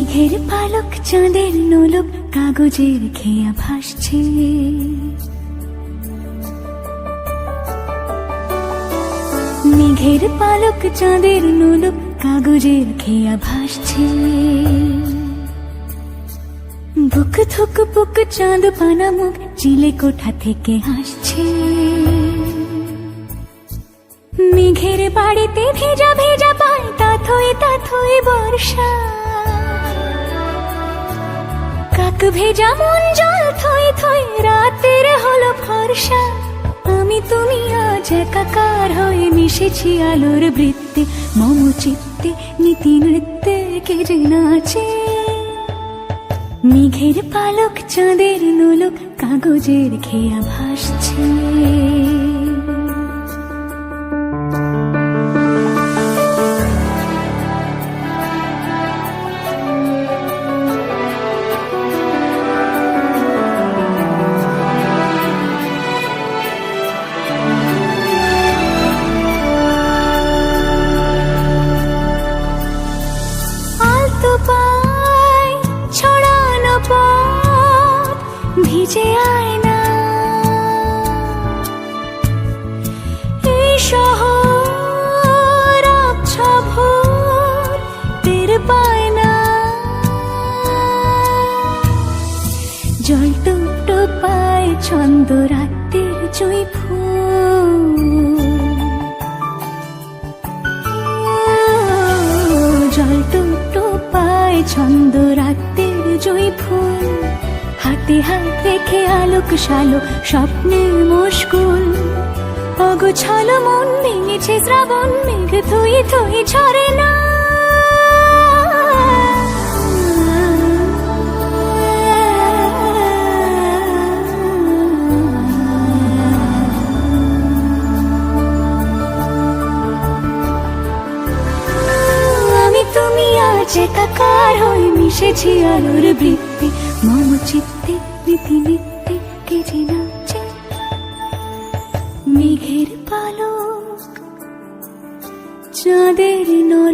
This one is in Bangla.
মেঘের পালক চাঁদের নোলক কাগজের খেয়া ভাসছে, মেঘের পালক চাঁদের নোলক কাগজের খেয়া ভাসছে। বুক থুক বুক চাঁদ পানা মুখ চিলে কোঠা থেকে হাসছে। মেঘের বাড়িতে ভেজা ভেজা পায় তাথই বর্ষা, কাক ভেজা মন জল থই থই রাতের হলো ফর্সা। আমি তুমি আজ একাকার হয়ে মিশেছি আলোর বৃত্তে, মম চিত্তে নীতি নৃত্যে কে যে নাচে। মেঘের পালক চাঁদের নোলক কাগজের খেয়া ভাসছে। ভিজে আয়না এই শহর আবছা ভোর টের পায় না। জল টুকটো পায় ছন্দ রাতের জুঁই ফুল, জল টুকটো পায় ছন্দ রাতের জুঁই ফুল। হাতে হাত রেখে আলোক শালোক স্বপ্নের মুশকুল, অগোছালো মন ভেঙেছে শ্রাবণ মেঘ থই থই ঝরে না। আমি তুমি আজ একাকার হয়ে মিশেছি আলোর বৃত্তে, মম চিত্তে নীতি নিত্যে কে যে নাচে। মেঘের পালক চাঁদের নল